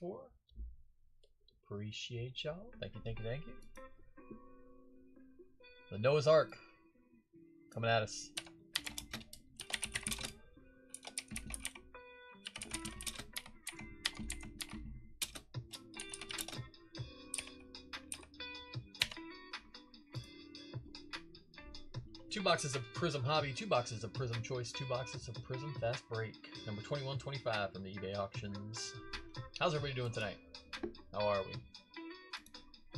for. Appreciate y'all. Thank you, thank you, thank you. The Noah's Ark coming at us. Two boxes of Prism Hobby, 2 boxes of Prism Choice, 2 boxes of Prism Fast Break. Number 2125 from the eBay auctions. How's everybody doing tonight? How are we?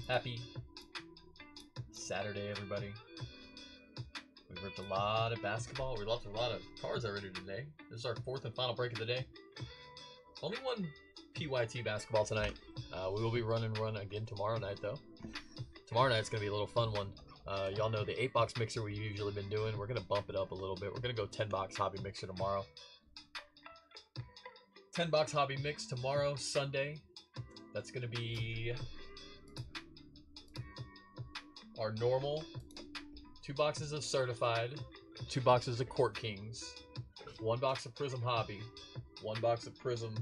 Happy Saturday, everybody. We ripped a lot of basketball. We lost a lot of cards already today. This is our 4th and final break of the day. Only one PYT basketball tonight. We will be running again tomorrow night, though. Tomorrow night's going to be a little fun one. Y'all know the 8-box mixer we've usually been doing. We're going to bump it up a little bit. We're going to go 10-box hobby mixer tomorrow. 10-box hobby mix tomorrow, Sunday. That's going to be our normal 2 boxes of Certified, 2 boxes of Court Kings, 1 box of Prism Hobby, 1 box of Prism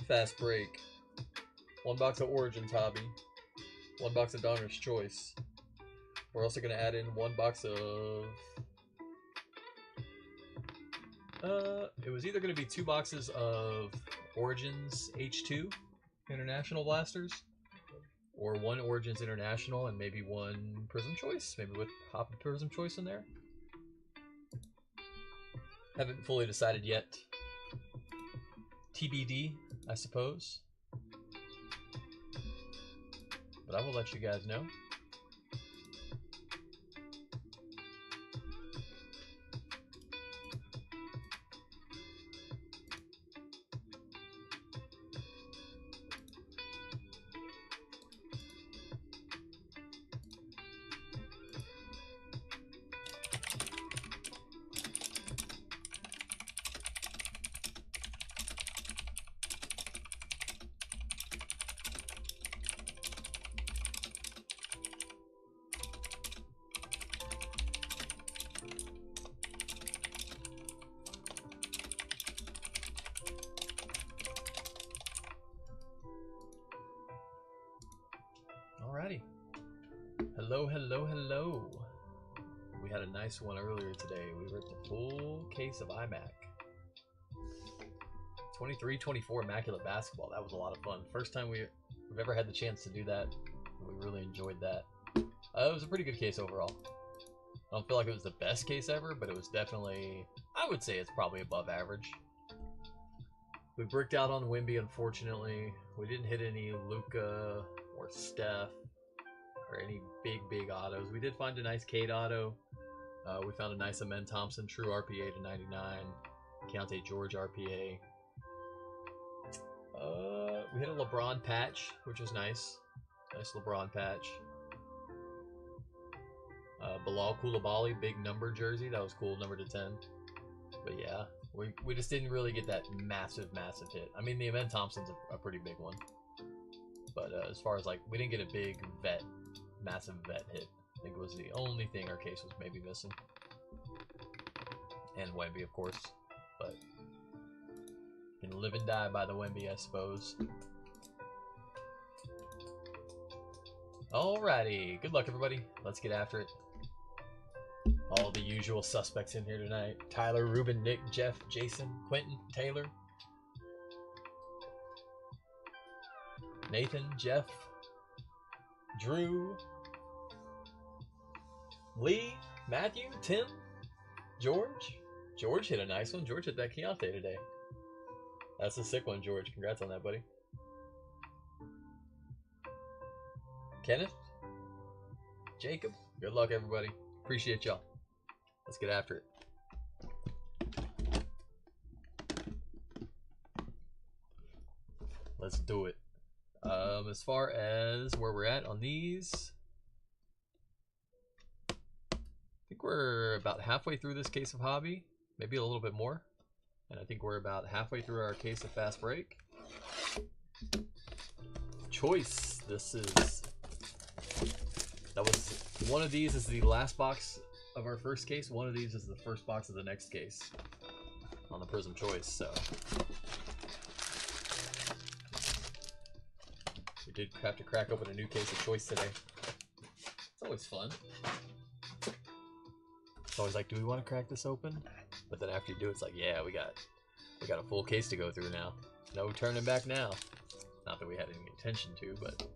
Fast Break, 1 box of Origins Hobby, 1 box of Donner's Choice. We're also going to add in 1 box of... it was either going to be 2 boxes of Origins H2 International Blasters, or 1 Origins International and maybe 1 Prism Choice, maybe with Hop and Prism Choice in there. Haven't fully decided yet. TBD, I suppose. But I will let you guys know. Alrighty. Hello, hello, hello. We had a nice one earlier today. We ripped a full case of iMac. 23-24 Immaculate Basketball. That was a lot of fun. First time we've ever had the chance to do that. We really enjoyed that. It was a pretty good case overall. I don't feel like it was the best case ever, but it was definitely, I would say it's probably above average. We bricked out on Wemby, unfortunately. We didn't hit any Luka or Steph or any big autos. We did find a nice Cade auto. We found a nice Amen Thompson True RPA to 99. Keontae George RPA. We hit a LeBron patch, which was nice. Nice LeBron patch. Bilal Coulibaly, big number jersey. That was cool, number to 10. But yeah, we just didn't really get that massive hit. I mean, the Amen Thompson's a pretty big one. But as far as like, we didn't get a big massive vet hit. I think it was the only thing our case was maybe missing. And Wemby, of course. But you can live and die by the Wemby, I suppose. Alrighty. Good luck, everybody. Let's get after it. All the usual suspects in here tonight. Tyler, Ruben, Nick, Jeff, Jason, Quentin, Taylor, Nathan, Jeff, Drew, Lee, Matthew, Tim, George. George hit a nice one. George hit that Keontae today. That's a sick one, George. Congrats on that, buddy. Kenneth, Jacob. Good luck, everybody. Appreciate y'all. Let's get after it. Let's do it. As far as where we're at on these, I think we're about halfway through this case of hobby, maybe a little bit more. And I think we're about halfway through our case of fast break. Choice. That was one of these is the last box of our first case. One of these is the first box of the next case on the Prism Choice. So did have to crack open a new case of choice today. It's always fun. It's always like, do we want to crack this open? But then after you do it, it's like, yeah, we got a full case to go through now. No turning back now. Not that we had any intention to, but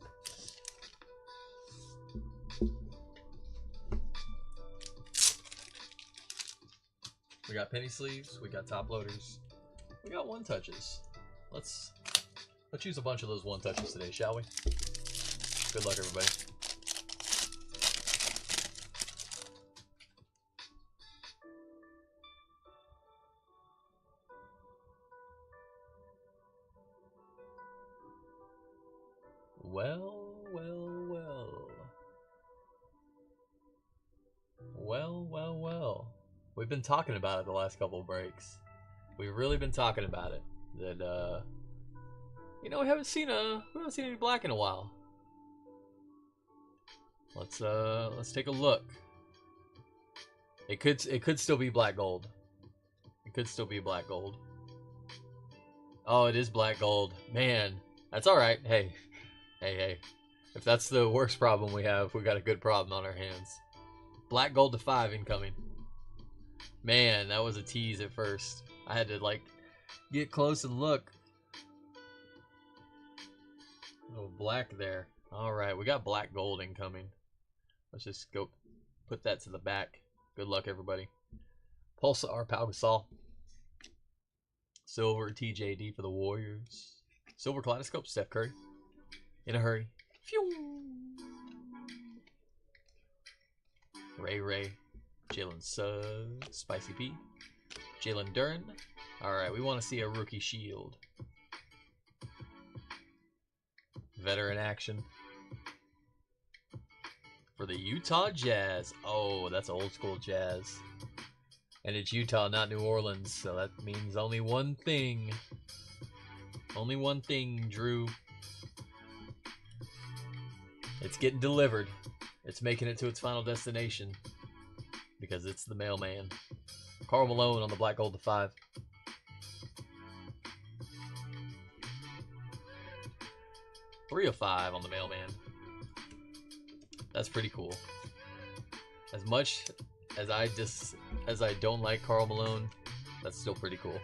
we got penny sleeves, we got top loaders, we got one touches. Let's use a bunch of those one touches today, shall we? Good luck, everybody. Well. We've been talking about it the last couple of breaks. We've really been talking about it. That you know, we haven't seen any black in a while. Let's take a look. It could still be black gold. It could still be black gold. Oh, it is black gold. Man, that's all right. Hey. If that's the worst problem we have, we got a good problem on our hands. Black gold to 5 incoming. Man, that was a tease at first. I had to like get close and look. Oh, black there. All right, we got black gold incoming. Let's just go put that to the back. Good luck, everybody. Pulsar Pau Gasol. Silver TJD for the Warriors. Silver Kaleidoscope Steph Curry. In a hurry. Phew. Ray. Jalen Suggs. Spicy P. Jalen Duren. Alright, we want to see a rookie shield. Veteran action. For the Utah Jazz. Oh, that's old school Jazz. And it's Utah, not New Orleans. So that means only one thing. Only one thing, Drew. It's getting delivered. It's making it to its final destination. Because it's the mailman. Karl Malone on the black gold to 5. Three of 5 on the mailman. That's pretty cool. As much as I don't like Karl Malone, that's still pretty cool.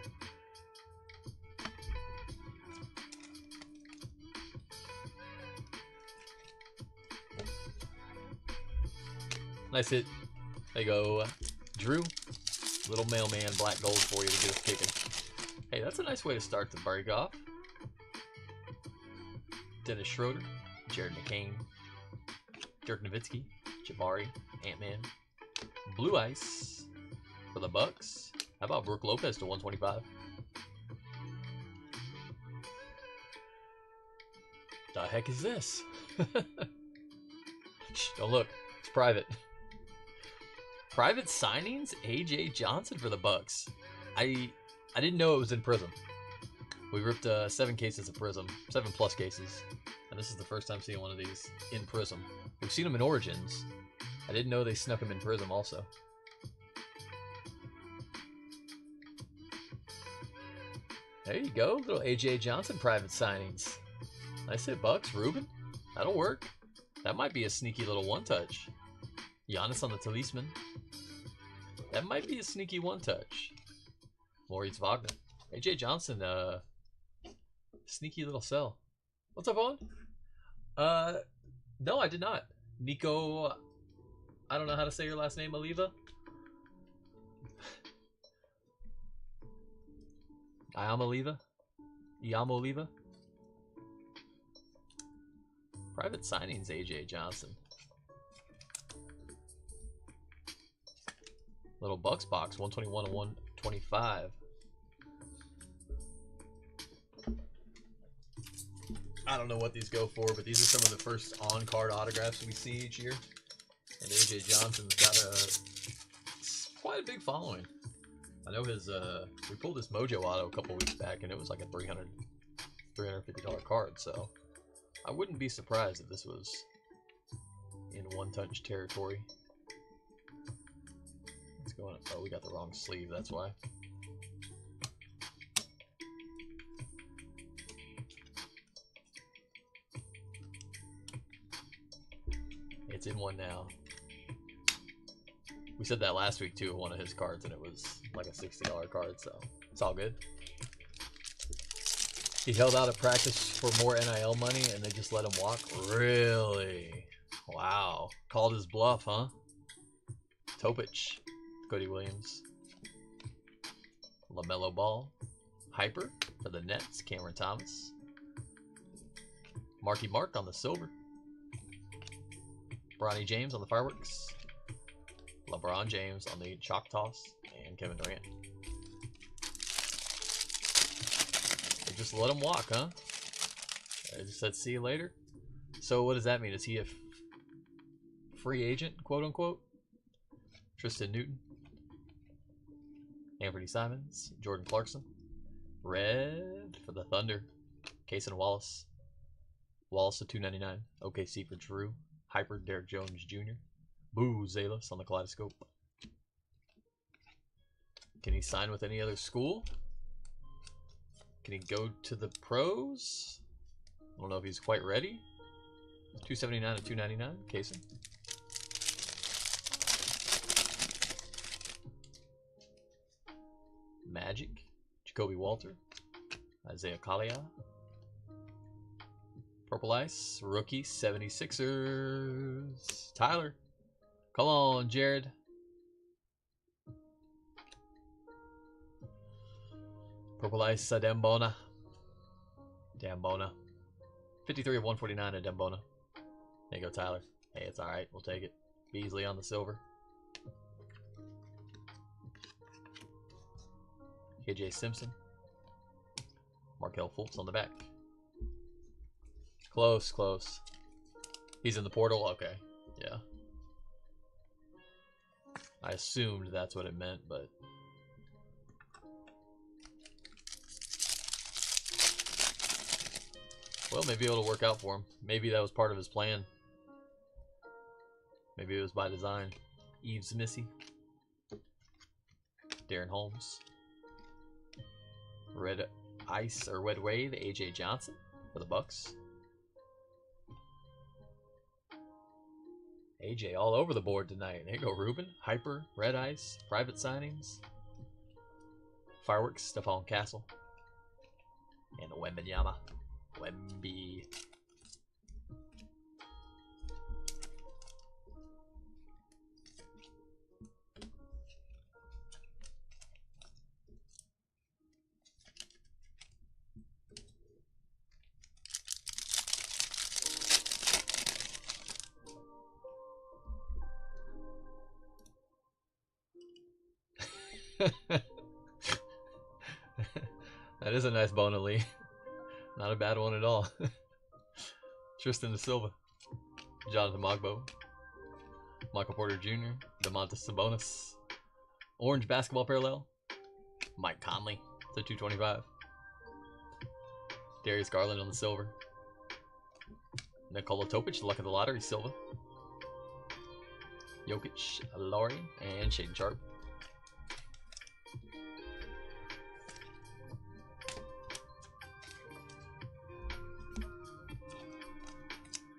Nice hit. There you go, Drew. Little mailman black gold for you to get us kicking. Hey, that's a nice way to start the break off. Dennis Schroeder, Jared McCain, Dirk Nowitzki, Jabari, Ant-Man, Blue Ice for the Bucks. How about Brook Lopez to 125? The heck is this? Shh, don't look. It's private. Private signings? AJ Johnson for the Bucks. I didn't know it was in PRIZM. We ripped 7 cases of PRIZM, 7+ cases, and this is the first time seeing one of these in PRIZM. We've seen them in Origins. I didn't know they snuck them in PRIZM also. There you go, little AJ Johnson private signings. Nice hit, Bucks. Ruben, that'll work. That might be a sneaky little one-touch. Giannis on the talisman. That might be a sneaky one-touch. Moritz Wagner. AJ Johnson, sneaky little sell. What's up, Owen? No, I did not. Nico, I don't know how to say your last name, Oliva. Iam Oliva? Iam Oliva? Private signings, AJ Johnson. Little Bucks box, 121 and 125. I don't know what these go for, but these are some of the first on-card autographs we see each year. And AJ Johnson's got quite a big following. I know his we pulled this Mojo auto a couple weeks back, and it was like a $350 card. So I wouldn't be surprised if this was in one-touch territory. What's going on? Oh, we got the wrong sleeve. That's why. It's in one now. We said that last week too, one of his cards, and it was like a $60 card, so it's all good. He held out at practice for more NIL money, and they just let him walk? Really? Wow. Called his bluff, huh? Topich. Cody Williams. LaMelo Ball. Hyper for the Nets. Cameron Thomas. Marky Mark on the silver. Bronny James on the fireworks. LeBron James on the chalk toss. And Kevin Durant. They just let him walk, huh? I just said see you later. So what does that mean? Is he a free agent, quote unquote? Tristan Newton. Anthony Simons. Jordan Clarkson. Red for the Thunder. Kaysen Wallace. Wallace to $2.99. OKC for Drew. Hyper Derek Jones Jr. Boo Zalis on the Kaleidoscope. Can he sign with any other school? Can he go to the pros? I don't know if he's quite ready. $2.79 to $2.99. Kaysen. Magic. Jacoby Walter. Isaiah Kalia. Purple Ice. Rookie 76ers. Tyler. Come on, Jared. Purple Ice. Dembona. Dembona. 53 of 149 at Dembona. There you go, Tyler. Hey, it's alright. We'll take it. Beasley on the silver. KJ Simpson. Markelle Fultz on the back. Close, close. He's in the portal? Okay. Yeah. I assumed that's what it meant, but... well, maybe it'll work out for him. Maybe that was part of his plan. Maybe it was by design. Eves Missy. Darren Holmes. Red Ice or Red Wave, AJ Johnson for the Bucks. AJ all over the board tonight. There you go, Ruben. Hyper, Red Ice, private signings. Fireworks, Stephon Castle. And Wembanyama. Wemby. That is a nice Bona Lee. Not a bad one at all. Tristan Da Silva. Jonathan Mogbo. Michael Porter Jr. DeMontis Sabonis. Orange basketball parallel. Mike Conley to 225. Darius Garland on the silver. Nikola Topic, luck of the lottery, silver. Jokic, Laurie, and Shaden Sharp.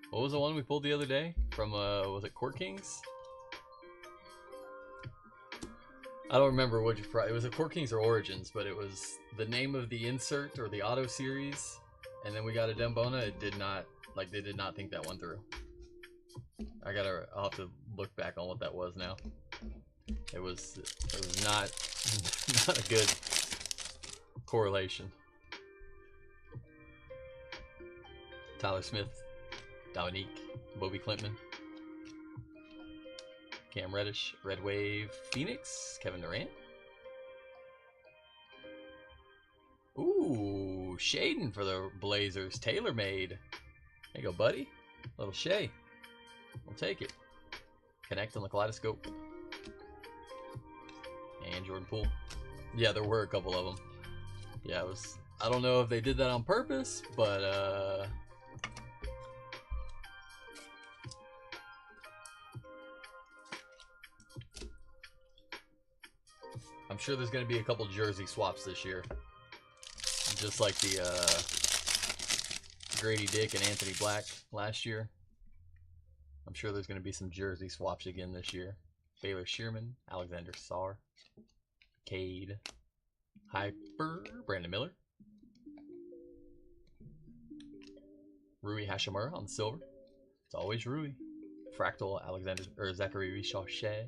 What was the one we pulled the other day from, was it Court Kings? I don't remember which, it was a Court Kings or Origins, but it was the name of the insert or the auto series, and then we got a Dembona. It did not, like, they did not think that one through. I'll have to look back on what that was now. It was not, not a good correlation. Tyler Smith. Dominique, Bobby Clintman, Cam Reddish, Red Wave, Phoenix, Kevin Durant. Ooh, Shaden for the Blazers, tailor-made. There you go, buddy. Little Shay. We'll take it. Connect on the Kaleidoscope. And Jordan Poole. Yeah, there were a couple of them. Yeah, it was, I don't know if they did that on purpose, but, I'm sure there's going to be a couple jersey swaps this year. Just like the Grady Dick and Anthony Black last year. I'm sure there's going to be some jersey swaps again this year. Baylor Shearman, Alexander Sarr, Cade, Hyper, Brandon Miller, Rui Hashimura on the silver. It's always Rui. Fractal, Alexander or Zachary Richauchet.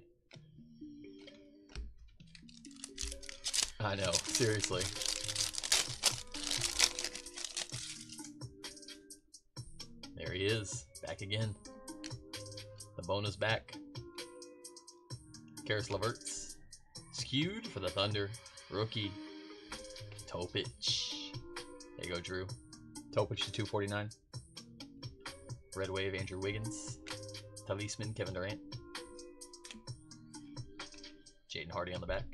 I know, seriously. There he is, back again. The bonus back. Karis LeVert's skewed for the Thunder. Rookie. Topic. There you go, Drew. Topic to 249. Red Wave, Andrew Wiggins. Talisman, Kevin Durant. Jaden Hardy on the back.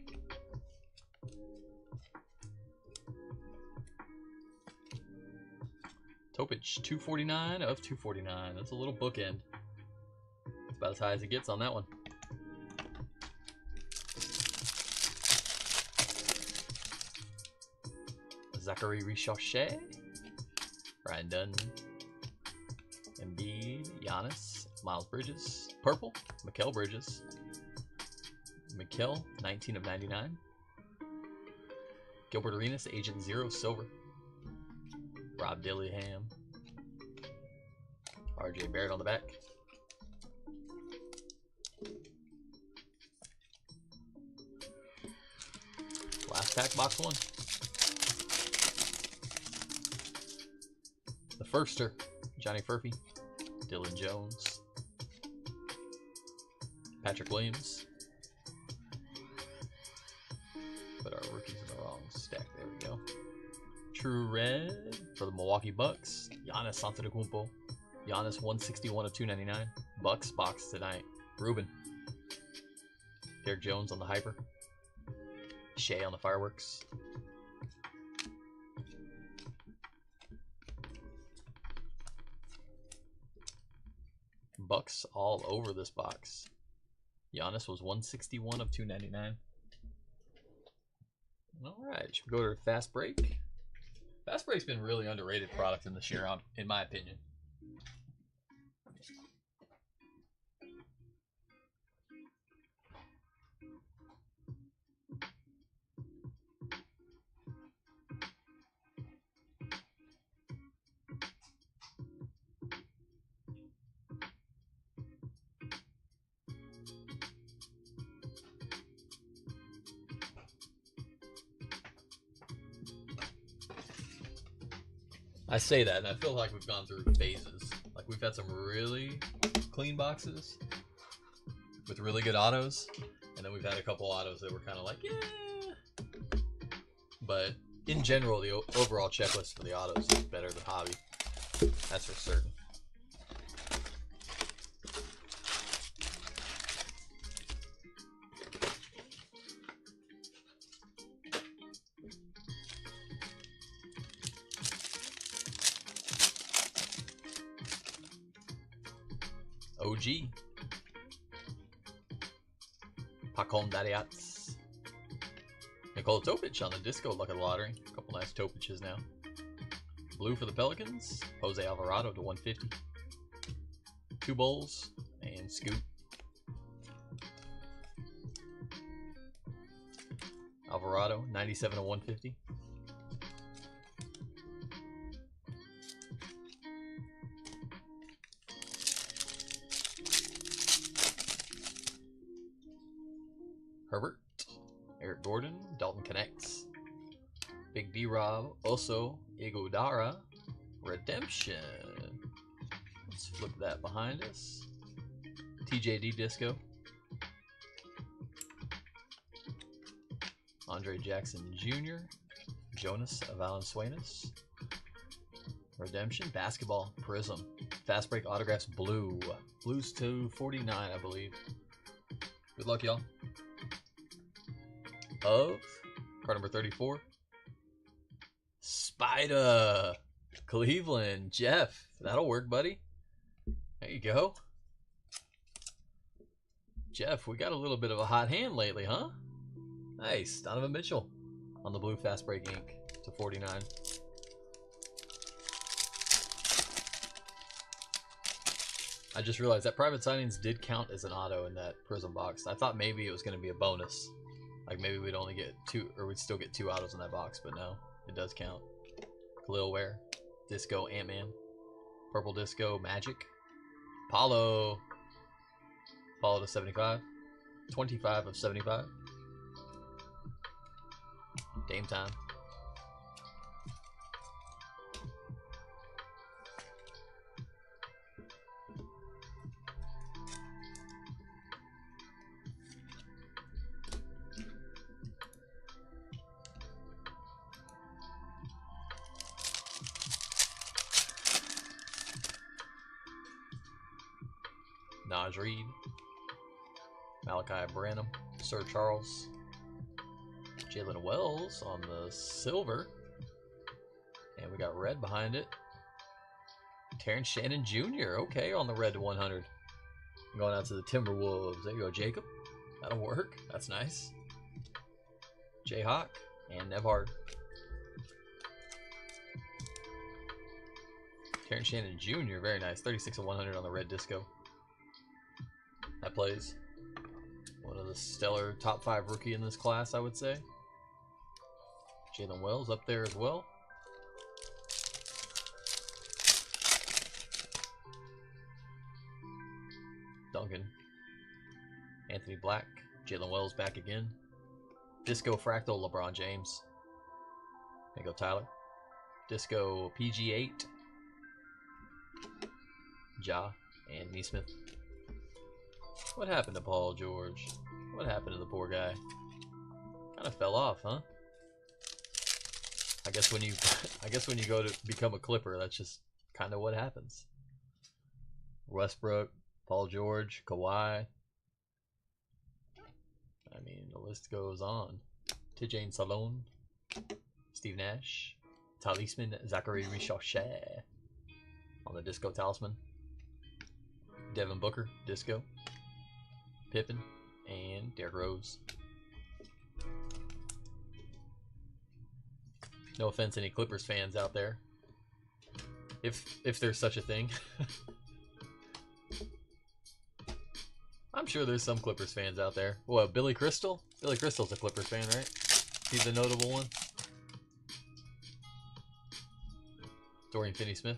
Topich, 249 of 249. That's a little bookend. It's about as high as it gets on that one. Zachary Richauchet. Ryan Dunn. Embiid. Giannis. Miles Bridges. Purple. Mikal Bridges. Mikal, 19 of 99. Gilbert Arenas, Agent 0, silver. Rob Dillingham. RJ Barrett on the back. Last pack, box 1. The firster, Johnny Furphy. Dylan Jones. Patrick Williams. Put our rookies in the wrong stack. There we go. True red for the Milwaukee Bucks. Giannis Antetokounmpo. Giannis 161 of 299. Bucks box tonight. Ruben. Derek Jones on the Hyper. Shea on the Fireworks. Bucks all over this box. Giannis was 161 of 299. Alright, should we go to Fast Break? Fast Break's been really underrated product in this year, in my opinion. I say that, and I feel like we've gone through phases. Like, we've had some really clean boxes with really good autos, and then we've had a couple autos that were kind of like, yeah. But in general, the overall checklist for the autos is better than Hobby. That's for certain. OG. Pacon Dariats. Nikola Topic on the Disco Luck of the Lottery. A couple nice Topiches now. Blue for the Pelicans. Jose Alvarado to 150. 2 Bulls. And Scoot. Alvarado, 97 to 150. Herbert, Eric Gordon, Dalton Connects, Big D-Rob, also Iguodara, Redemption. Let's flip that behind us. TJD Disco, Andre Jackson Jr., Jonas Valanciunas, Redemption, Basketball, Prism, Fast Break Autographs, Blue, Blues to 49, I believe. Good luck, y'all. Of card number 34, Spider, Cleveland, Jeff. That'll work, buddy. There you go. Jeff, we got a little bit of a hot hand lately, huh? Nice. Donovan Mitchell on the blue Fast Break ink to 49. I just realized that private signings did count as an auto in that Prism box. I thought maybe it was going to be a bonus. Like maybe we'd only get 2, or we'd still get 2 autos in that box, but no, it does count. Khalil Ware, Disco Ant-Man, Purple Disco Magic, Paulo to 75, 25 of 75. Dame time. Naj Reed, Malachi Branham, Sir Charles, Jalen Wells on the silver, and we got red behind it. Terrence Shannon Jr. Okay, on the red to 100. Going out to the Timberwolves. There you go, Jacob. That'll work. That's nice. Jayhawk and Nevhard. Terrence Shannon Jr. Very nice. 36 of 100 on the red disco. That plays. One of the stellar top 5 rookie in this class, I would say. Jalen Wells up there as well. Duncan. Anthony Black. Jalen Wells back again. Disco Fractal LeBron James. There you go, Tyler. Disco PG8. Ja and Neesmith. What happened to Paul George? What happened to the poor guy? Kind of fell off, huh? I guess when you go to become a Clipper, that's just kind of what happens. Westbrook, Paul George, Kawhi. I mean, the list goes on. Tijane Salone, Steve Nash, Talisman Zachary Richochet on the Disco Talisman. Devin Booker, Disco. Pippen, and Derrick Rose. No offense, any Clippers fans out there, if there's such a thing. I'm sure there's some Clippers fans out there. What, Billy Crystal? Billy Crystal's a Clippers fan, right? He's a notable one. Dorian Finney-Smith,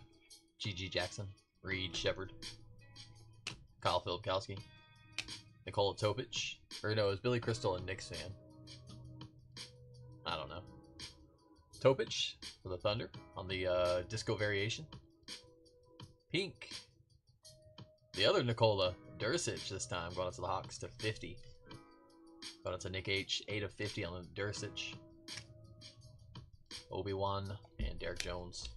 G.G. Jackson, Reed Shepard, Kyle Filipkowski, Nikola Topic. Or no, it was Billy Crystal and Knicks fan. I don't know. Topic for the Thunder on the disco variation. Pink. The other Nikola, Dursic this time, going out to the Hawks to 50. Going out to Nick H, 8 of 50 on the Dursic. Obi-Wan and Derek Jones.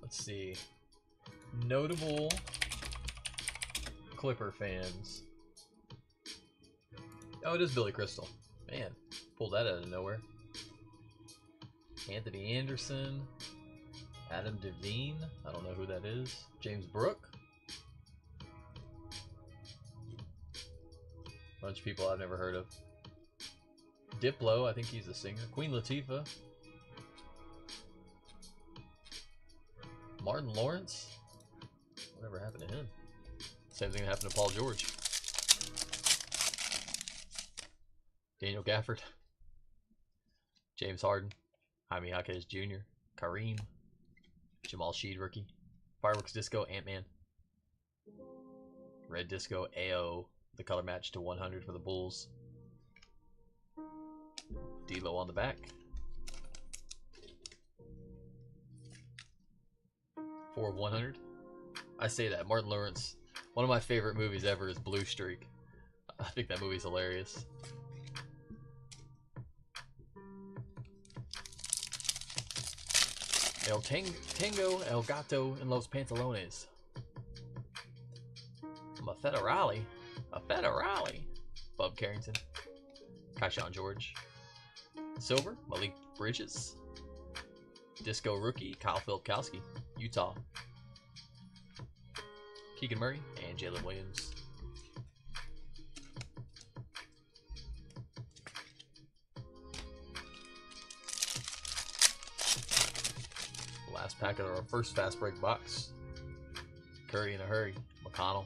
Let's see. Notable Clipper fans. Oh, it is Billy Crystal. Man, pulled that out of nowhere. Anthony Anderson. Adam Devine. I don't know who that is. James Brooke. Bunch of people I've never heard of. Diplo, I think he's a singer. Queen Latifah. Martin Lawrence? Whatever happened to him? Same thing happened to Paul George. Daniel Gafford. James Harden. Jaime Jaquez Jr. Kareem. Jamal Sheed rookie. Fireworks Disco Ant-Man. Red Disco AO. The color match to 100 for the Bulls. D'Lo on the back. 4 of 100. I say that. Martin Lawrence. One of my favorite movies ever is Blue Streak. I think that movie's hilarious. El Tango, El Gato, and Los Pantalones. I'm a Federale. A Federale. Bub Carrington. Kaishawn George. Silver, Malik Bridges. Disco rookie, Kyle Filipkowski. Utah. Keegan Murray and Jalen Williams. pack of our first fast break box. Curry in a hurry. McConnell.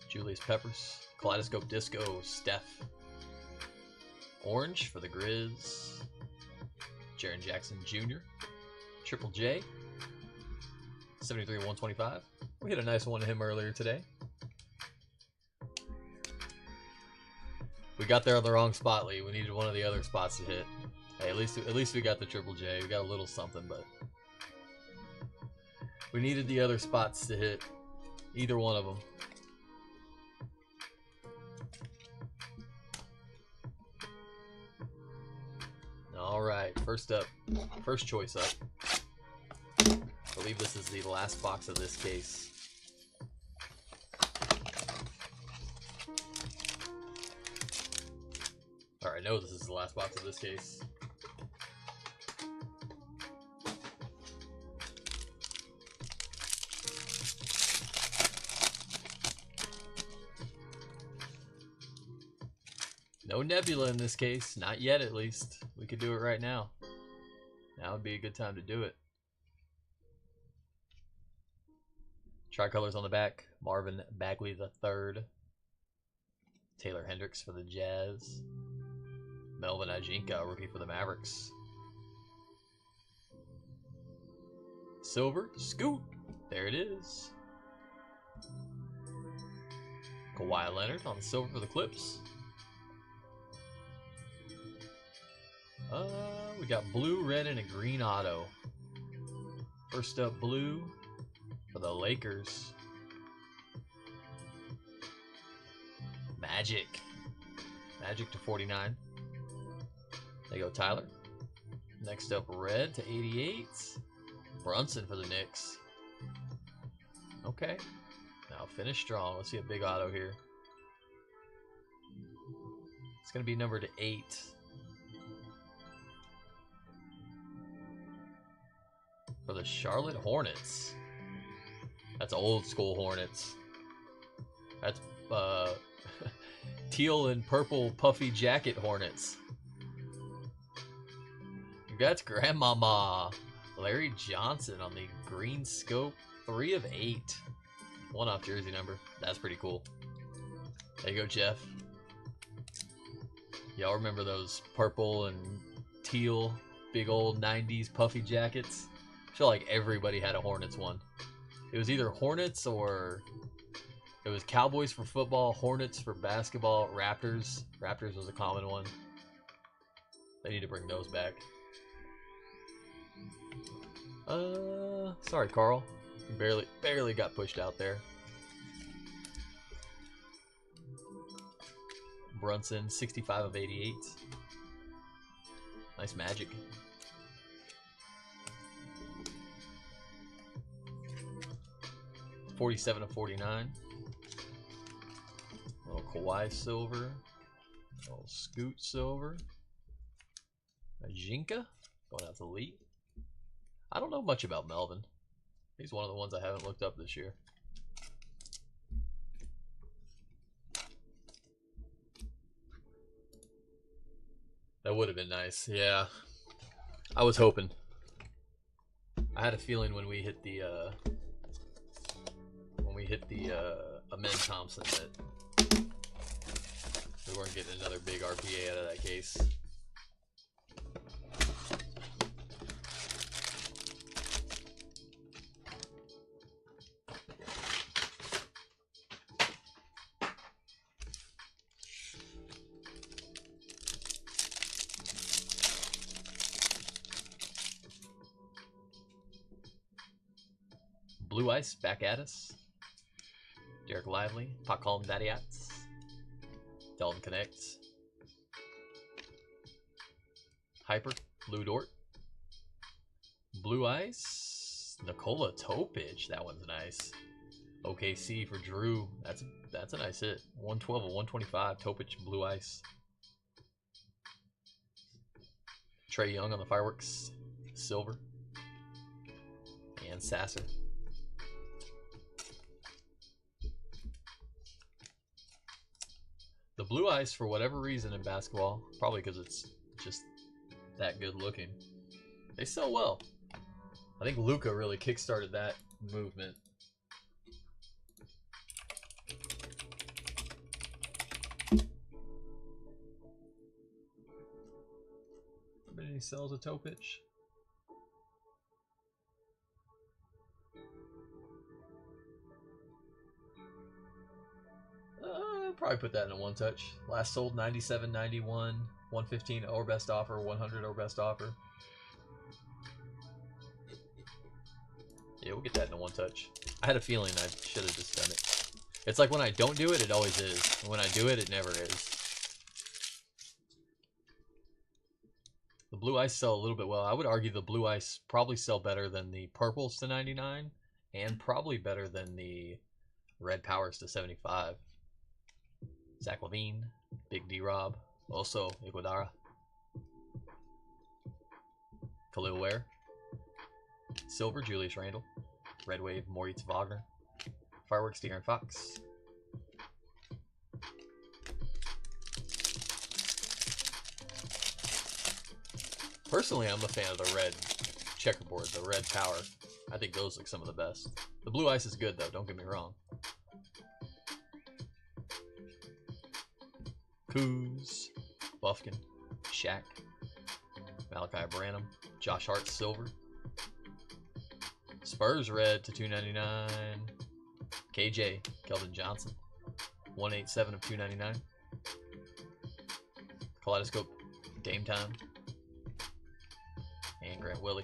Julius Peppers. Kaleidoscope Disco. Steph. Orange for the Grizz. Jaren Jackson Jr. Triple J. 73-125. We hit a nice one to him earlier today. We got there on the wrong spot, Lee. We needed one of the other spots to hit. Hey, at least we got the Triple J. We got a little something, but we needed the other spots to hit. Either one of them. All right, first up, first choice up. I believe this is the last box of this case. Or I know this is the last box of this case. No Nebula in this case, not yet at least. We could do it right now. Now would be a good time to do it. Tricolors on the back. Marvin Bagley III. Taylor Hendricks for the Jazz. Melvin Ajinka, rookie for the Mavericks. Silver, Scoot. There it is. Kawhi Leonard on the silver for the Clips. We got blue, red, and a green auto. First up, blue for the Lakers. Magic. Magic to 49. There you go, Tyler. Next up, red to 88. Brunson for the Knicks. Okay. Now finish strong. Let's see a big auto here. It's going to be numbered to 8. For the Charlotte Hornets. That's old school Hornets. That's teal and purple puffy jacket Hornets. That's Grandmama. Larry Johnson on the green scope. 3 of 8. 1 off jersey number. That's pretty cool. There you go, Jeff. Y'all remember those purple and teal big old 90s puffy jackets? I feel like everybody had a Hornets one. It was either Hornets or it was Cowboys for football, Hornets for basketball, Raptors. Raptors was a common one. They need to bring those back. Sorry, Carl. You barely got pushed out there. Brunson, 65 of 88. Nice Magic. $47 of 49. Little Kawhi silver. Little Scoot silver. Ajinka going out to Lee. I don't know much about Melvin. He's one of the ones I haven't looked up this year. That would have been nice. Yeah. I was hoping. I had a feeling when we hit the Amen Thompson that we weren't getting another big RPA out of that case. Blue Ice back at us. Derek Lively, Pot Calm Dadiats, Dalton Connects, Hyper, Blue Dort, Blue Ice, Nikola Topic, that one's nice. OKC for Drew, that's a nice hit. 112 of 125, Topic, Blue Ice. Trae Young on the Fireworks, silver, and Sasser. The Blue Ice, for whatever reason in basketball, probably because it's just that good looking, they sell well. I think Luca really kickstarted that movement. He sells a toe pitch. Probably put that in a one touch. Last sold 97.91, 115 or best offer, 100 or best offer. Yeah, we'll get that in a one touch. I had a feeling I should have just done it. It's like when I don't do it, it always is. When I do it, it never is. The blue ice sell a little bit well. I would argue the blue ice probably sell better than the purples to 99 and probably better than the red powers to 75. Zach Levine, Big D-Rob, also Iguodara, Khalil Ware, silver Julius Randle, red wave Moritz Wagner, fireworks De'Aaron Fox. Personally, I'm a fan of the red checkerboard, the red power. I think those look some of the best. The blue ice is good though, don't get me wrong. Kuz, Buffkin, Shaq, Malachi Branham, Josh Hart silver, Spurs red to 299, KJ, Keldon Johnson, 187 of 299, Kaleidoscope, Dame Time, and Grant Willie.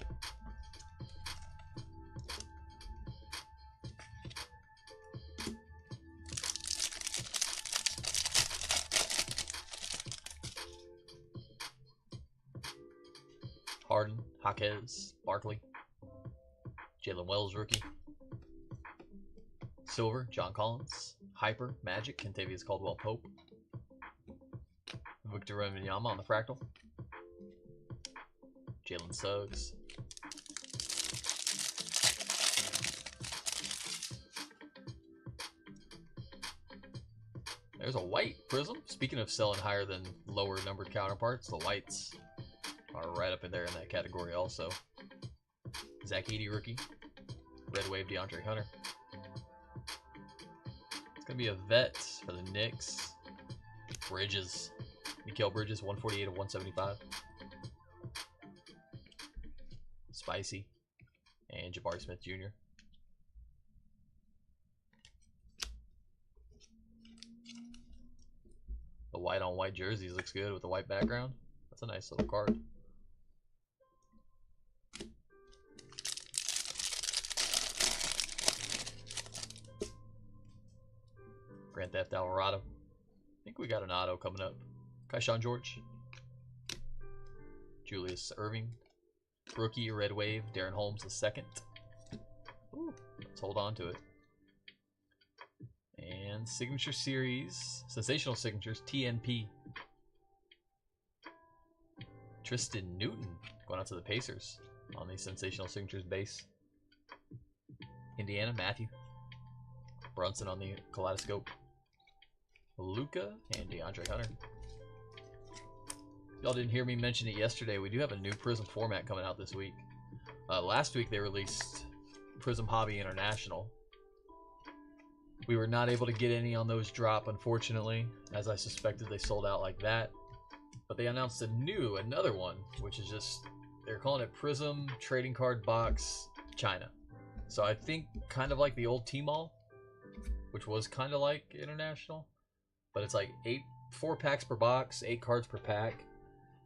Harden, Jaquez, Barkley, Jalen Wells rookie, silver, John Collins, Hyper, Magic, Kentavious Caldwell Pope, Victor Wembanyama on the fractal, Jalen Suggs, there's a white Prism. Speaking of selling higher than lower numbered counterparts, the whites are right up in there in that category also. Zach Edey rookie, red wave DeAndre Hunter. It's gonna be a vet for the Knicks. Bridges, Mikal Bridges, 148 of 175. Spicy, and Jabari Smith Jr. The white on white jerseys looks good with the white background. That's a nice little card. Grand Theft Alvarado. I think we got an auto coming up. Kaishan George. Julius Irving. Rookie red wave. Darren Holmes the second. Ooh, let's hold on to it. And signature series. Sensational signatures. TNP. Tristan Newton going out to the Pacers on the sensational signatures base. Indiana Matthew. Brunson on the Kaleidoscope. Luca and DeAndre Hunter. Y'all didn't hear me mention it yesterday. We do have a new Prism format coming out this week. Last week they released Prism Hobby International. We were not able to get any on those drop, unfortunately. As I suspected, they sold out like that. But they announced another one, which is just, they're calling it Prism Trading Card Box China. So I think kind of like the old Tmall, which was kind of like International. But it's like 4 packs per box, 8 cards per pack,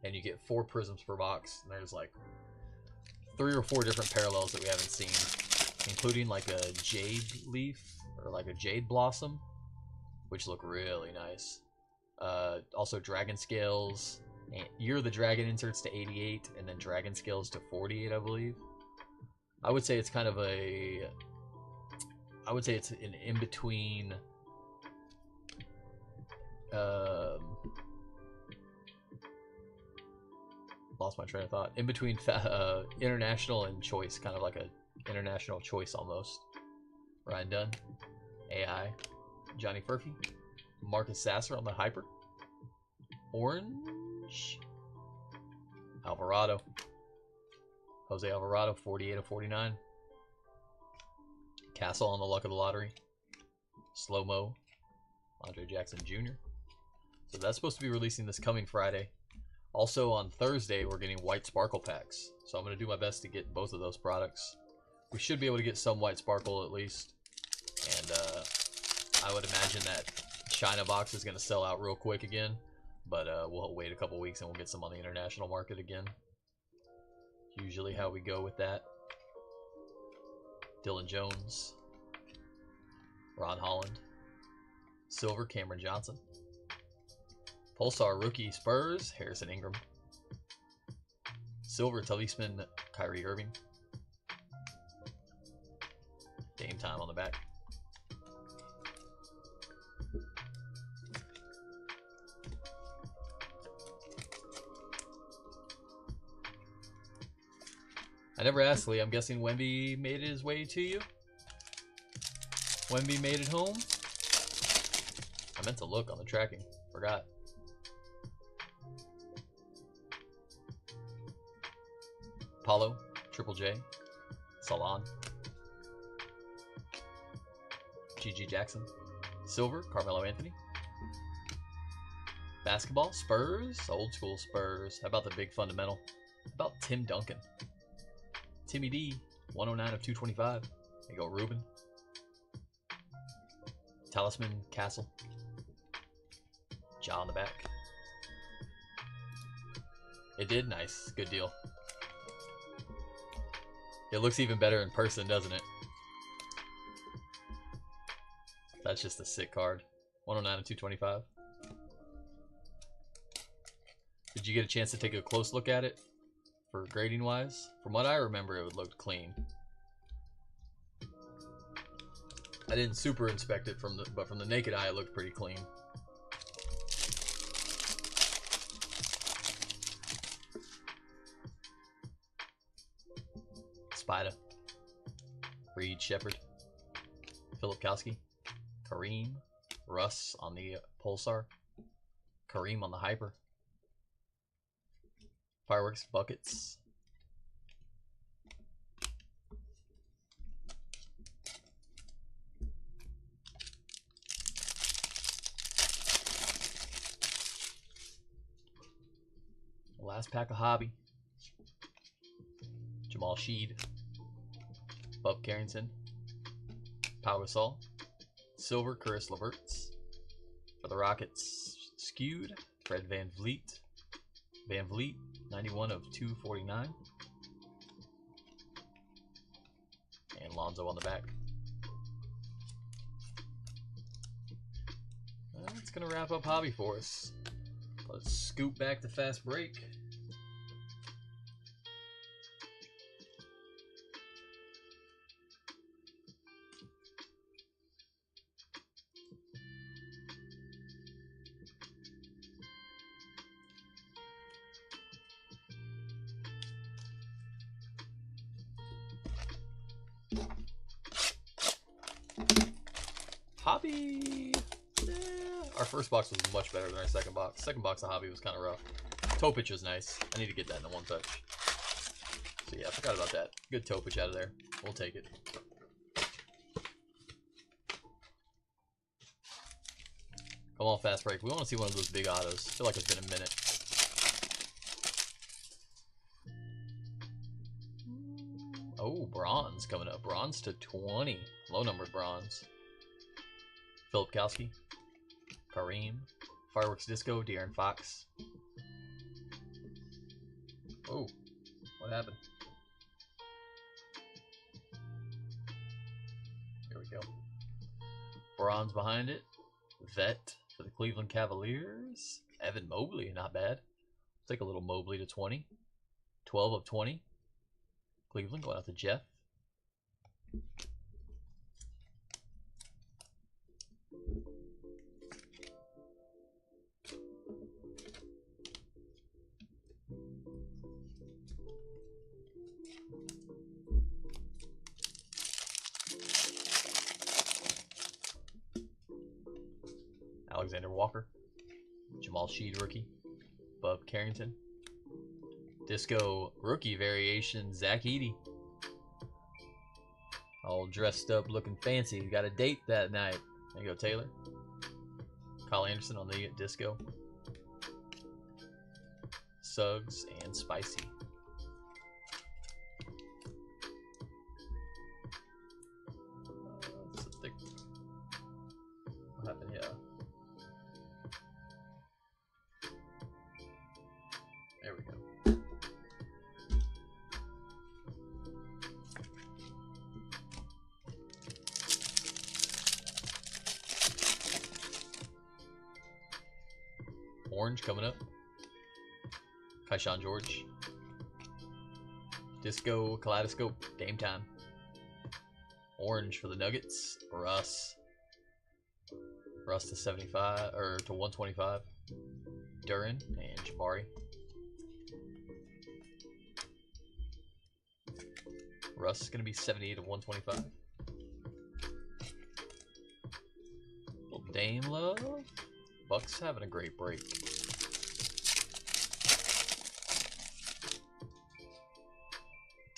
and you get 4 prisms per box. And there's like 3 or 4 different parallels that we haven't seen, including like a jade leaf or like a jade blossom, which look really nice. Also dragon scales. Year of the Dragon inserts to 88, and then dragon scales to 48, I believe. I would say it's kind of a... I would say it's an in-between... lost my train of thought. In between international and choice, kind of like a international choice almost. Ryan Dunn, AI, Johnny Furphy, Marcus Sasser on the Hyper, Orange, Alvarado, Jose Alvarado, 48 of 49. Castle on the luck of the lottery. Slow-mo, Andre Jackson Jr. So that's supposed to be releasing this coming Friday. Also on Thursday, we're getting white sparkle packs. So I'm going to do my best to get both of those products. We should be able to get some white sparkle at least. And I would imagine that China box is going to sell out real quick again. But we'll wait a couple weeks and we'll get some on the international market again. Usually how we go with that. Dylan Jones. Ron Holland. Silver, Cameron Johnson. Pulsar rookie Spurs, Harrison Ingram. Silver Talisman, Kyrie Irving. Game time on the back. I never asked Lee. I'm guessing Wemby made his way to you? Wemby made it home? I meant to look on the tracking. Forgot. Paulo, Triple J, Salon, GG Jackson, Silver, Carmelo Anthony. Basketball, Spurs, old school Spurs. How about the big fundamental? How about Tim Duncan? Timmy D, 109 of 225. There you go, Ruben. Talisman, Castle. Ja on the back. It did, nice, good deal. It looks even better in person, doesn't it? That's just a sick card. 109 of 225. Did you get a chance to take a close look at it for grading wise? From what I remember, it looked clean. I didn't super inspect it but from the naked eye, it looked pretty clean. Spida, Reed Shepard, Philip Kowski, Kareem, Russ on the Pulsar, Kareem on the Hyper, Fireworks Buckets, last pack of Hobby, Jamal Sheed, Bub Carrington, Pau Gasol, Silver, Karis LeVerts. For the Rockets, Skewed, Fred Van Vliet. Van Vliet, 91 of 249. And Lonzo on the back. That's going to wrap up Hobby for us. Let's scoop back to Fast Break. Hobby. Yeah. Our first box was much better than our second box. Second box of Hobby was kind of rough. Toe pitch was nice. I need to get that in the one touch. So yeah, I forgot about that. Good toe pitch out of there. We'll take it. Come on, Fast Break. We want to see one of those big autos. I feel like it's been a minute. Oh, bronze coming up. Bronze to 20. Low numbered bronze. Philip Kowski, Kareem, Fireworks Disco, De'Aaron Fox. Oh, what happened? Here we go. Bronze behind it. Vet for the Cleveland Cavaliers. Evan Mobley, not bad. Take a little Mobley to 20. 12 of 20. Cleveland going out to Jeff. Alexander Walker, Jamal Sheed rookie, Bub Carrington, Disco rookie variation, Zach Edey. All dressed up, looking fancy. Got a date that night. There you go, Taylor. Kyle Anderson on the Disco. Suggs and Spicy. What happened here? There we go. Orange coming up. Kaishan George. Disco Kaleidoscope. Game time. Orange for the Nuggets. Russ. Russ to 75 or to 125. Duran and Jabari. Russ is going to be 78 to 125. Little Dame love. Bucks having a great break.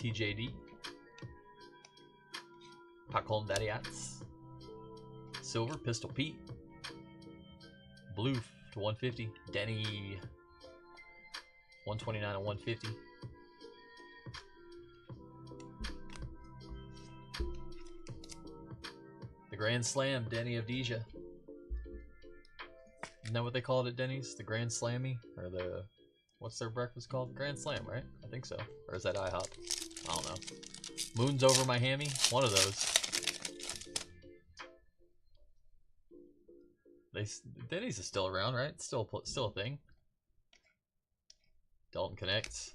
TJD. Pacon Dadiats. Silver, Pistol Pete. Blue to 150. Denny. 129 and 150. The Grand Slam, Denny of Deja. Isn't that what they call it at Denny's? The Grand Slammy? Or the... What's their breakfast called? Grand Slam, right? I think so. Or is that IHOP? I don't know. Moon's over my hammy? One of those. Denny's is still around, right? It's still a thing. Dalton Connects.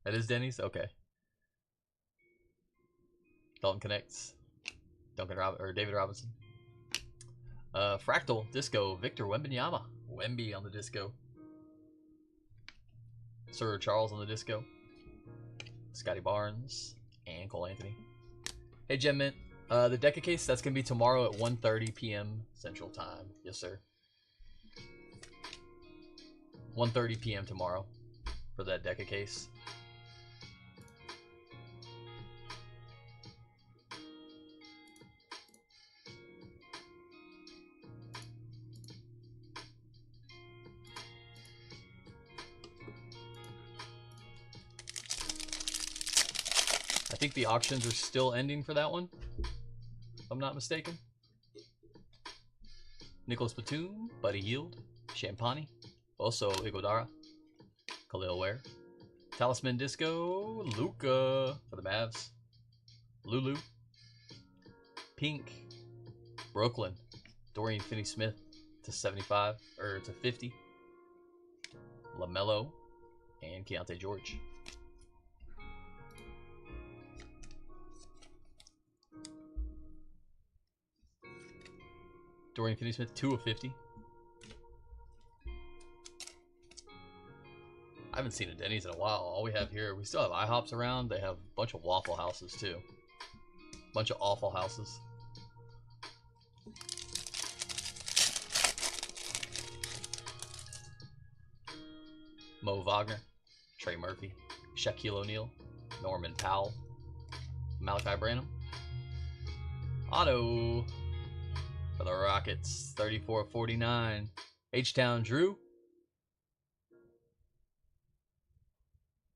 That is Denny's? Okay. Dalton Connects. David Robinson. Fractal, Disco, Victor Wembanyama. Wemby on the Disco. Sir Charles on the Disco. Scotty Barnes. And Cole Anthony. Hey, Gem Mint. The Deca case, that's going to be tomorrow at 1:30 p.m. Central Time. Yes, sir. 1:30 p.m. tomorrow for that Deca case. I think the auctions are still ending for that one, if I'm not mistaken. Nicholas Batum, Buddy Yield, Champani, also Iguodara, Khalil Ware, Talisman Disco, Luca for the Mavs, Lulu, Pink, Brooklyn, Dorian Finney-Smith to 75 or to 50, LaMelo, and Keontae George. Dorian Finney-Smith, 2 of 50. I haven't seen a Denny's in a while. All we have here, we still have IHOPs around. They have a bunch of Waffle Houses, too. Bunch of awful houses. Mo Wagner, Trey Murphy, Shaquille O'Neal, Norman Powell, Malachi Branham. Otto for the Rockets, 34-49. H-Town Drew.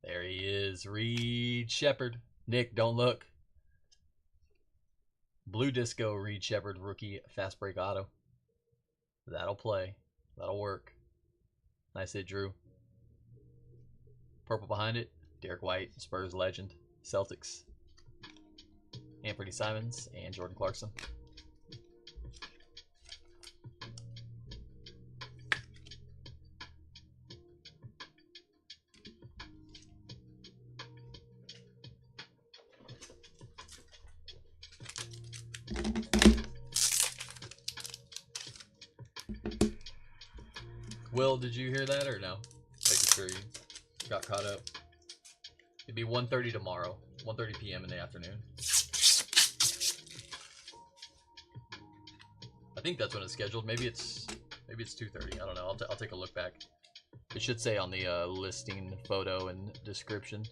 There he is, Reed Shepherd. Nick, don't look. Blue Disco, Reed Shepherd, rookie, fast break auto. That'll play. That'll work. Nice hit, Drew. Purple behind it, Derek White, Spurs legend, Celtics. Anthony Simons and Jordan Clarkson. Will, did you hear that or no? Making sure you got caught up. It'd be 1:30 tomorrow, 1:30 p.m. in the afternoon. I think that's when it's scheduled. Maybe it's 2:30. I don't know. I'll take a look back. It should say on the listing photo and description.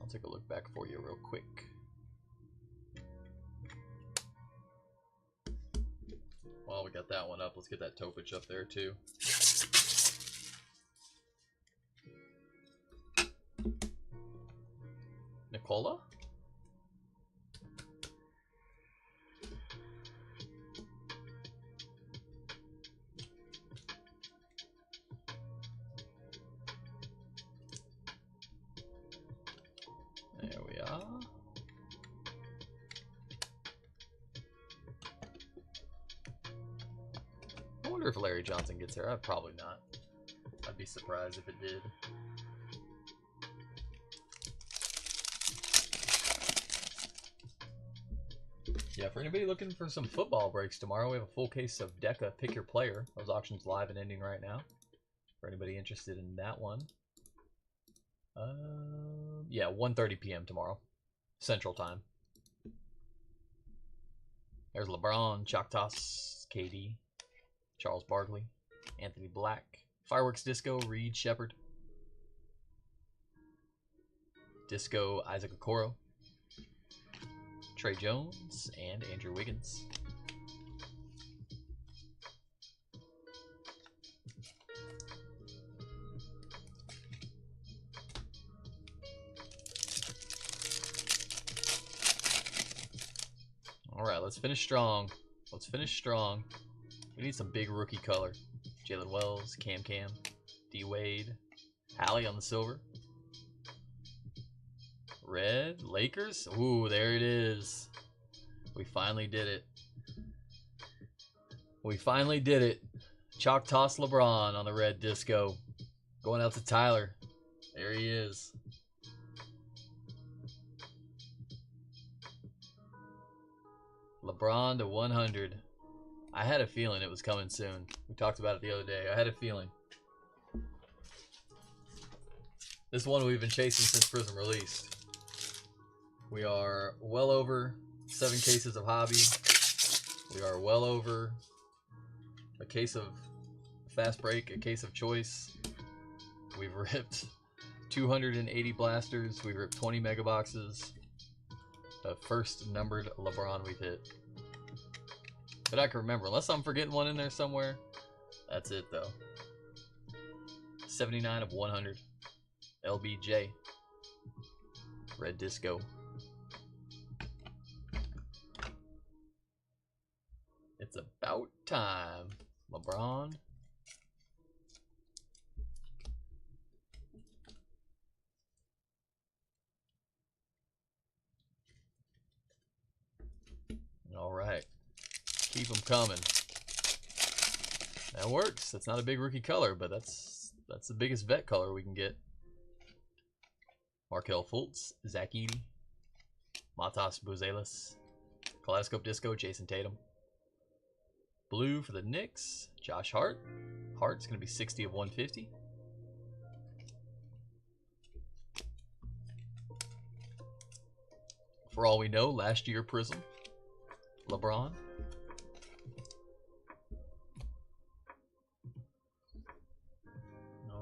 I'll take a look back for you real quick. Well, we got that one up. Let's get that Topich up there too. Nicola? There we are. I wonder if Larry Johnson gets there. I'd probably not. I'd be surprised if it did. Yeah, for anybody looking for some football breaks tomorrow, we have a full case of Deca Pick Your Player. Those auctions live and ending right now. For anybody interested in that one. Yeah, 1:30 p.m. tomorrow. Central Time. There's LeBron, Choctaws, KD, Charles Barkley, Anthony Black, Fireworks Disco, Reed Shepard, Disco, Isaac Okoro, Trey Jones, and Andrew Wiggins. All right, let's finish strong. Let's finish strong. We need some big rookie color. Jalen Wells, Cam, D Wade, Hallie on the silver. Red, Lakers. Ooh, there it is. We finally did it. We finally did it. Choctaws LeBron on the red disco. Going out to Tyler. There he is. LeBron to 100. I had a feeling it was coming soon. We talked about it the other day. I had a feeling. This one we've been chasing since PRIZM released. We are well over 7 cases of hobby. We are well over a case of fast break, a case of choice. We've ripped 280 blasters. We've ripped 20 mega boxes. The first numbered LeBron we've hit. But I can remember, unless I'm forgetting one in there somewhere. That's it though. 79 of 100. LBJ. Red disco. It's about time, LeBron. All right. Keep them coming. That works. That's not a big rookie color, but that's the biggest vet color we can get. Markelle Fultz, Zach Edey, Matas Buzelis, Kaleidoscope Disco, Jason Tatum. Blue for the Knicks, Josh Hart. Hart's going to be 60 of 150. For all we know, last year PRIZM, LeBron.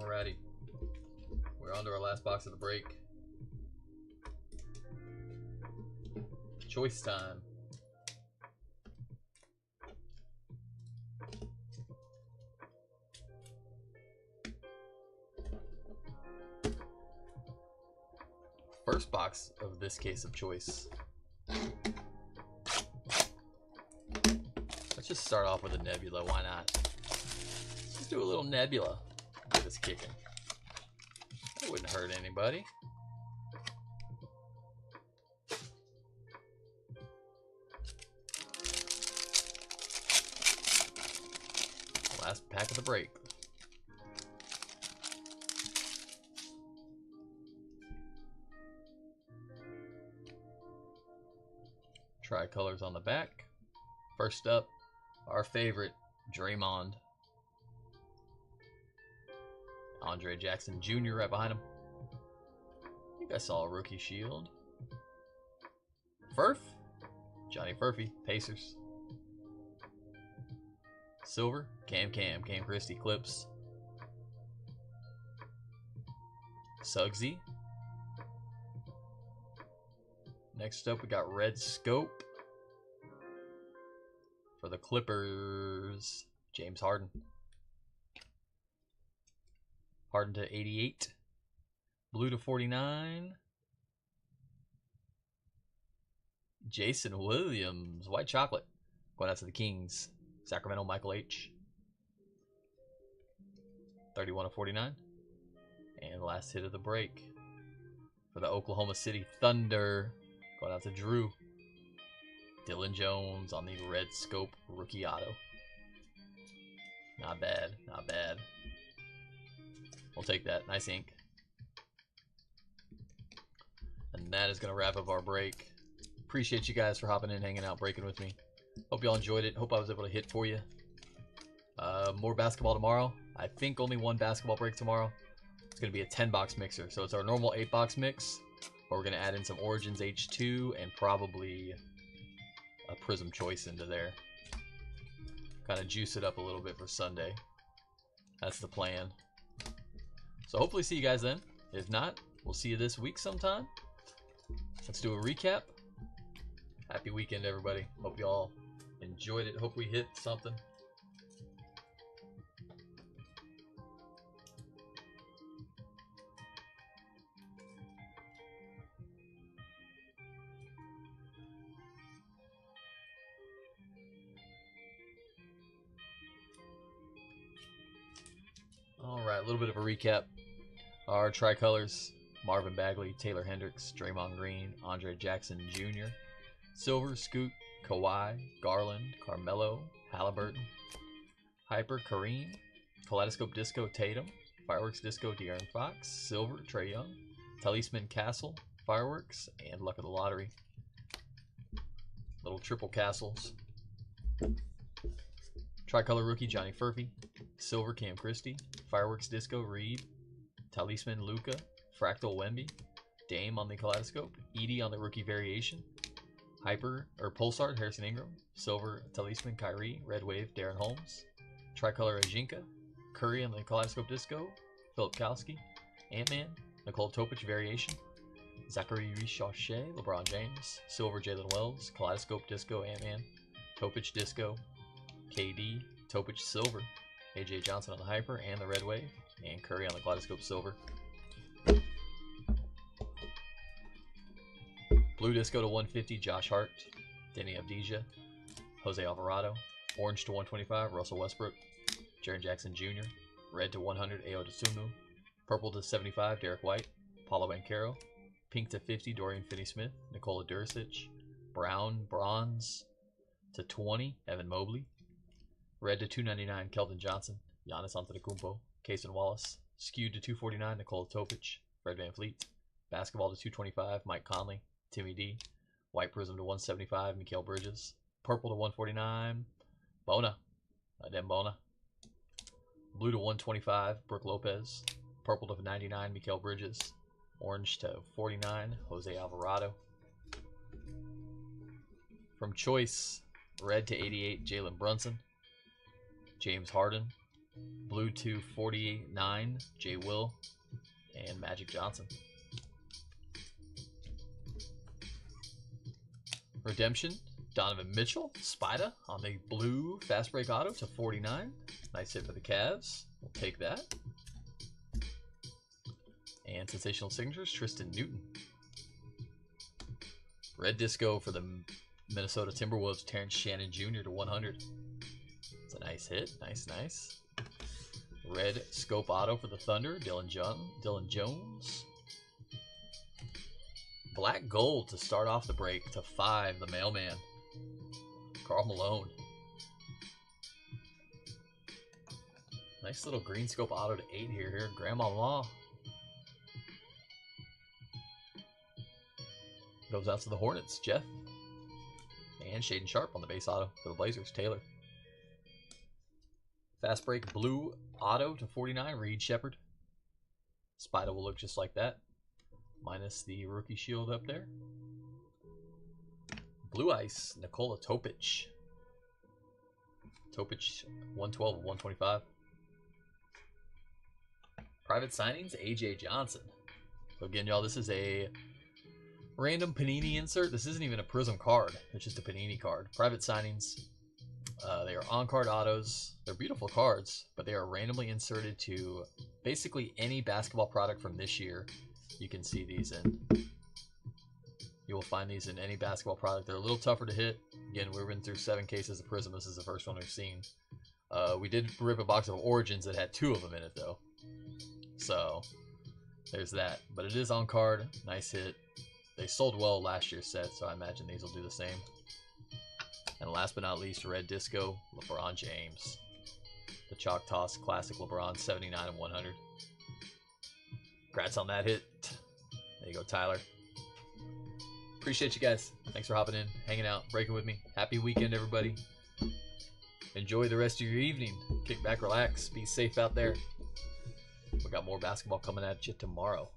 Alrighty. We're on to our last box of the break. Choice time. First box of this case of choice. Let's just start off with a Nebula, why not? Let's just do a little Nebula. Get us kicking. That wouldn't hurt anybody. Last pack of the break. Tricolors on the back. First up, our favorite, Draymond. Andre Jackson Jr. right behind him. I think I saw a rookie shield. Furf. Johnny Furphy, Pacers. Silver, Cam Christie, Clips. Suggsy. Next up, we got red scope for the Clippers. James Harden. Harden to 88. Blue to 49. Jason Williams. White chocolate. Going out to the Kings. Sacramento, Michael H. 31 to 49. And last hit of the break for the Oklahoma City Thunder. Going out to Drew. Dylan Jones on the red scope rookie auto. Not bad, not bad. We'll take that. Nice ink. And that is going to wrap up our break. Appreciate you guys for hopping in, hanging out, breaking with me. Hope y'all enjoyed it. Hope I was able to hit for you. More basketball tomorrow. I think only one basketball break tomorrow. It's going to be a 10-box mixer. So it's our normal 8-box mix, but we're going to add in some Origins H2 and probably a Prism choice into there. Kind of juice it up a little bit for Sunday. That's the plan. So hopefully see you guys then. If not, we'll see you this week sometime. Let's do a recap. Happy weekend, everybody. Hope you all enjoyed it. Hope we hit something. All right, a little bit of a recap. Our tricolors: Marvin Bagley, Taylor Hendricks, Draymond Green, Andre Jackson Jr., Silver, Scoot, Kawhi, Garland, Carmelo, Halliburton, Hyper, Kareem, Kaleidoscope Disco, Tatum, Fireworks Disco, De'Aaron Fox, Silver, Trae Young, Talisman Castle, Fireworks, and Luck of the Lottery. Little triple castles. Tricolor rookie, Johnny Furphy, Silver, Cam Christie, Fireworks Disco, Reed, Talisman, Luca, Fractal, Wemby, Dame on the Kaleidoscope, Edie on the rookie variation, Hyper or Pulsar, Harrison Ingram, Silver, Talisman, Kyrie, Red Wave, Darren Holmes, Tricolor Ajinka, Curry on the Kaleidoscope Disco, Philip Kowski, Ant-Man, Nicole Topic variation, Zachary Richauchet, LeBron James, Silver, Jalen Wells, Kaleidoscope Disco, Ant-Man, Topic Disco, KD, Topic Silver, AJ Johnson on the Hyper and the Red Wave, and Curry on the Kaleidoscope Silver. Blue Disco to 150, Josh Hart, Denny Avdija, Jose Alvarado. Orange to 125, Russell Westbrook, Jaren Jackson Jr. Red to 100, Ayo Dosunmu. Purple to 75, Derek White, Paulo Banchero. Pink to 50, Dorian Finney-Smith, Nikola Dursic. Brown, bronze to 20, Evan Mobley. Red to 299, Keldon Johnson, Giannis Antetokounmpo, Cason Wallace. Skewed to 249, Nikola Topic, Fred VanVleet. Basketball to 225, Mike Conley, Timmy D. White Prism to 175, Mikal Bridges. Purple to 149, Bona, Adem Bona. Blue to 125, Brooke Lopez. Purple to 99, Mikal Bridges. Orange to 49, Jose Alvarado. From choice, red to 88, Jalen Brunson, James Harden. Blue to 49, Jay Will, and Magic Johnson. Redemption, Donovan Mitchell, Spida on the blue fast break auto to 49. Nice hit for the Cavs. We'll take that. And sensational signatures, Tristan Newton. Red Disco for the Minnesota Timberwolves, Terrence Shannon Jr. to 100. It's a nice hit. Nice, nice. Red Scope Auto for the Thunder, Dylan Jones. Black Gold to start off the break to 5, the Mailman, Karl Malone. Nice little green scope auto to 8 here, Grandma Law. Goes out to the Hornets, Jeff. And Shaden Sharp on the base auto for the Blazers, Taylor. Fast break blue auto to 49, Reed Shepard. Spida will look just like that, minus the rookie shield up there. Blue Ice, Nikola Topic. Topich 112 of 125. Private signings, AJ Johnson. So again, y'all, this is a random Panini insert. This isn't even a Prism card. It's just a Panini card. Private signings. They are on-card autos. They're beautiful cards, but they are randomly inserted to basically any basketball product from this year. You can see these in. You will find these in any basketball product. They're a little tougher to hit. Again, we've been through 7 cases of Prism. This is the first one we've seen. We did rip a box of Origins that had 2 of them in it, though. So, there's that. But it is on card. Nice hit. They sold well last year's set, so I imagine these will do the same. And last but not least, Red Disco, LeBron James. The Choctaws Classic LeBron, 79 of 100. Congrats on that hit. There you go, Tyler. Appreciate you guys. Thanks for hopping in, hanging out, breaking with me. Happy weekend, everybody. Enjoy the rest of your evening. Kick back, relax, be safe out there. We got more basketball coming at you tomorrow.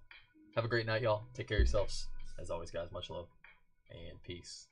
Have a great night, y'all. Take care of yourselves. As always, guys, much love and peace.